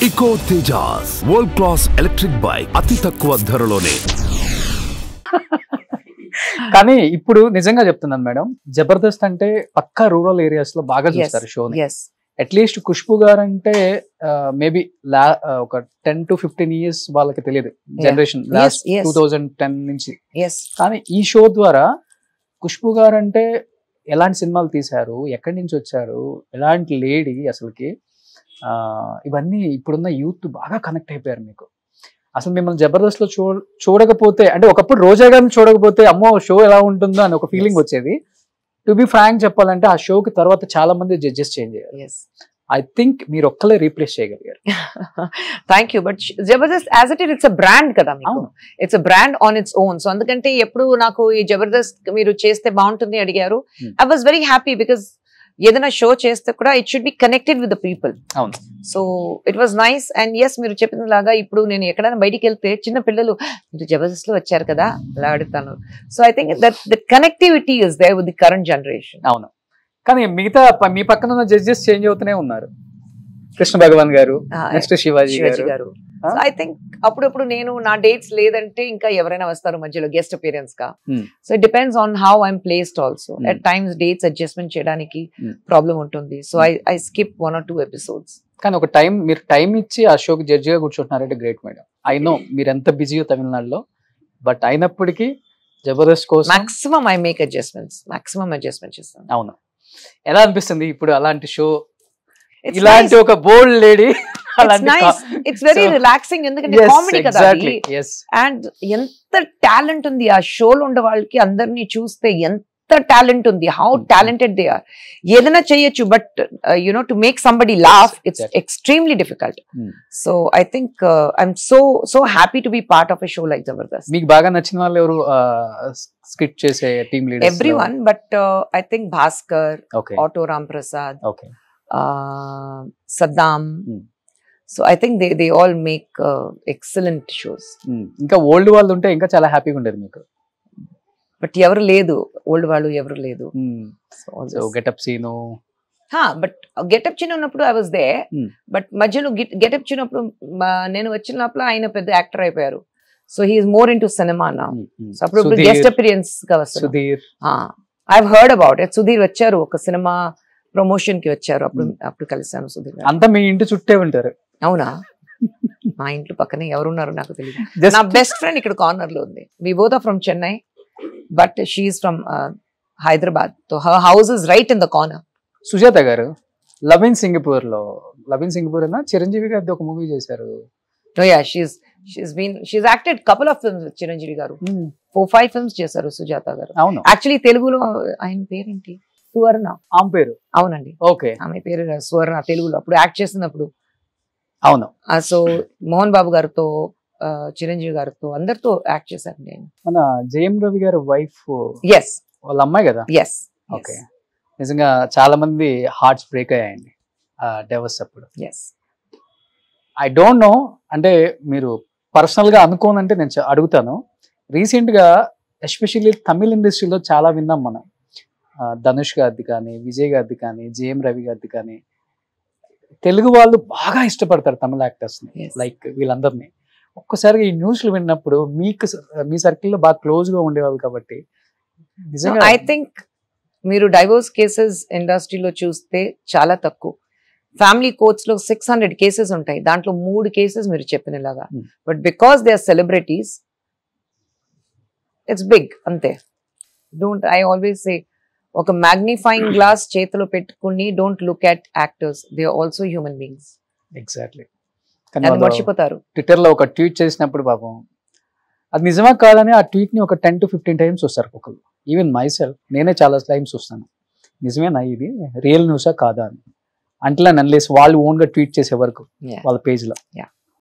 Eco Tejas world class electric bike అతి తక్కువ ధరలోనే. కానీ ఇప్పుడు నిజంగా చెప్తున్నాను మేడం, జబర్దస్త్ అంటే పక్కా రూరల్ ఏరియాస్ లో బాగా చూస్తారు షోని. అట్లీస్ట్ ఖుష్బు గారు అంటే మేబీ ఒక 10 to 15 years వాళ్ళకి తెలియదు, జనరేషన్ లాస్ట్ 2010 నుంచి. కానీ ఈ షో ద్వారా ఖుష్బు గారు అంటే ఎలాంటి సినిమాలు తీశారు, ఎక్కడి నుంచి వచ్చారు, ఎలాంటి లేడీ అసలుకి, ఇవన్నీ ఇప్పుడున్న యూత్ బాగా కనెక్ట్ అయిపోయారు మీకు. అసలు మిమ్మల్ని జబర్దస్త్ లో చూడకపోతే, అంటే ఒకప్పుడు రోజా గారిని చూడకపోతే అమ్మో షో ఎలా ఉంటుందో అని ఒక ఫీలింగ్ వచ్చేది. టు బి ఫ్రాంక్ చెప్పాలంటే ఆ షోకి తర్వాత చాలా మంది జడ్జెస్ చేంజ్ అయ్యారు. ఐ థింక్ మీరు ఒక్కలే రీప్లేస్ చేయగలిగారు. Thank you. But Jabardasth as it it's a brand కదా, it's a brand on its own. So అందుకంటే ఎప్పుడు నాకు ఈ జబర్దస్త్ మీరు చేస్తే బాగుంటుంది అడిగారు. I was very happy because ఏదైనా షో చేస్తే కూడా it should be connected with the people. So it was nice. And yes, మీరు చెప్పిన లాగా ఇప్పుడు నేను ఎక్కడైనా బయటికి వెళ్తే చిన్న పిల్లలు మీరు జబర్దస్త్ లో వచ్చారు కదా అలా అడుగుతాను. So I think that the connectivity is there with the current generation. అవును, కానీ మిగతా మీ పక్కన ఉన్న జడ్జెస్ చేంజ్ అవుతూనే ఉన్నారు. కృష్ణ భగవాన్ గారు, నెక్స్ట్ శివాజీ గారు. ఐ థింక్ అప్పుడప్పుడు నేను నా డేట్స్ లేదంటే ఇంకా ఎవరైనా వస్తారు మధ్యలో గెస్ట్ అపియరెన్స్ గా. So it depends on how I'm placed also. At times dates adjustment చేయడానికి ప్రాబ్లం ఉంటుంది. So I skip 1 or 2 episodes. కానీ ఒక మీరు టైం ఇచ్చి ఆ షోకి జడ్జి గా కూర్చుంటున్నారంటే గ్రేట్ మేడం. ఐ నో మీరు ఎంత బిజీయో తమిళనాడులో, బట్ అయినప్పటికీ జబర్దస్త్ కోసం మాక్సిమం ఐ మేక్ అడ్జస్ట్మెంట్స్ చేస్తాను. అవును, ఎలా అనిపిస్తుంది ఇప్పుడు అలాంటి షో, ఇలాంటి ఒక బోల్డ్ లేడీ? ఇట్స్ వెరీ రిలాక్సింగ్, ఎందుకంటే కామెడీ కదా. అండ్ ఎంత టాలెంట్ ఉంది ఆ షోలో ఉండే వాళ్ళకి, అందరినీ చూస్తే ఎంత టాలెంట్ ఉంది, హౌ టాలెంటెడ్ దే ఆర్. ఏదైనా చేయొచ్చు, but you know to make somebody laugh it's extremely difficult. So I think I'm so happy to be part of a show like Jabardasth. మీకు బాగా నచ్చిన వాళ్ళు ఎవరు స్కిట్ చేసే team leaders? Everyone, but I think Bhaskar, auto Ram Prasad, Saddam. So I think they all make excellent shows. ఇంకా old వాళ్ళు ఉంటే ఇంకా చాలా హ్యాపీగా ఉండేది మీకు. బట్ ఎవరు లేదు, ఓల్డ్ వాళ్ళు ఎవరు లేదు. So getup Seenu, but getup చిన్న ఉన్నప్పుడు ఐ వాజ్ దే. బట్ మధ్యలో గెటప్ చిన్నప్పుడు నేను వచ్చినప్పుడు ఆయన పెద్ద యాక్టర్ అయిపోయారు. So he's more into cinema నా. సో అప్పుడు గెస్ట్ అపియరెన్స్ గా వస్తారు. Sudheer, I heard about it. Sudheer వచ్చారు, ఒక సినిమా ప్రమోషన్ కి వచ్చారు, అప్పుడు కలిసాను సుధీర్. అంతా మీ ఇంటి చుట్టే ఉంటారు? అవునా, మా ఇంట్లో పక్కనే ఎవరున్నారు నాకు తెలియదు. నా బెస్ట్ ఫ్రెండ్ ఇక్కడ కార్నర్ లో ఉంది. We both are from Chennai, but she's from Hyderabad. So her house is right in the corner. Sujatha గారు లవ్ ఇన్ సింగపూర్ లో, లవ్ ఇన్ సింగపూర్ అన్న చిరంజీవి గారి ఒక మూవీ చేశారు. she's acted couple of films with Chiranjeevi గారు. 4-5 films చేశారు సుజాత గారు. అవును, యాక్చువల్లీ తెలుగులో ఆయన పేరేంటి, సువర్ణ ఆమె పేరు. అవునండి, ఓకే, ఆమె పేరు సువర్ణ. తెలుగులో అప్పుడు యాక్ట్ చేసినప్పుడు. అవును. సో మోహన్ బాబు గారితో, చిరంజీవి గారితో, అందరితో యాక్ట్ చేశాను నేను. మన జయం రవి గారి వైఫ్, వాళ్ళ అమ్మాయి కదా? ఓకే. నిజంగా చాలా మంది హార్ట్స్ బ్రేక్ అయ్యాయండి డైవర్స్ అప్పుడు. ఐ డోంట్ నో, అంటే మీరు పర్సనల్ గా అనుకోనంటే నేను అడుగుతాను. రీసెంట్ గా ఎస్పెషల్లీ తమిళ ఇండస్ట్రీలో చాలా విన్నాం మనం. ధనుష్ గారిది కానీ, విజయ్ గారిది కానీ, జేఎం రవి గారిది కానీ, తెలుగు వాళ్ళు బాగా ఇష్టపడతారు తమిళ యాక్టర్స్ ని, లైక్ వీళ్ళందరినీ. ఒక్కసారిగా ఈ న్యూస్లు విన్నప్పుడు మీకు మీ సర్కిల్లో బాగా క్లోజ్ గా ఉండేవాళ్ళు కాబట్టి నిజంగా ఐ థింక్ మీరు డైవోర్స్ కేసెస్ ఇండస్ట్రీలో చూస్తే చాలా తక్కువ. ఫ్యామిలీ కోర్ట్స్ లో 600 కేసెస్ ఉంటాయి, దాంట్లో 3 కేసెస్ మీరు చెప్పినలాగా. But because they are celebrities, it's big అంతే. డోంట్, ఐ ఆల్వేస్ సే, ఒక మ్యాగ్నిఫైయింగ్ గ్లాస్ చేతిలో పెట్టుకుని don't look at actors, they are also human beings. Exactly. మర్చిపోతారు. ట్విట్టర్ లో ఒక ట్వీట్ చేసినప్పుడు పాపం అది నిజమా కాదని ఆ ట్వీట్ ని ఒక 10 to 15 times చూస్తారు ఒకళ్ళు. ఈవెన్ మై సెల్ఫ్, నేనే చాలా టైమ్స్ చూస్తాను, నిజమేనా ఇది రియల్ న్యూసా కాదా అని. అంటలా అన్లెస్ వాళ్ళు ఓన్ గా ట్వీట్ చేసే వరకు వాళ్ళ పేజ్ లో.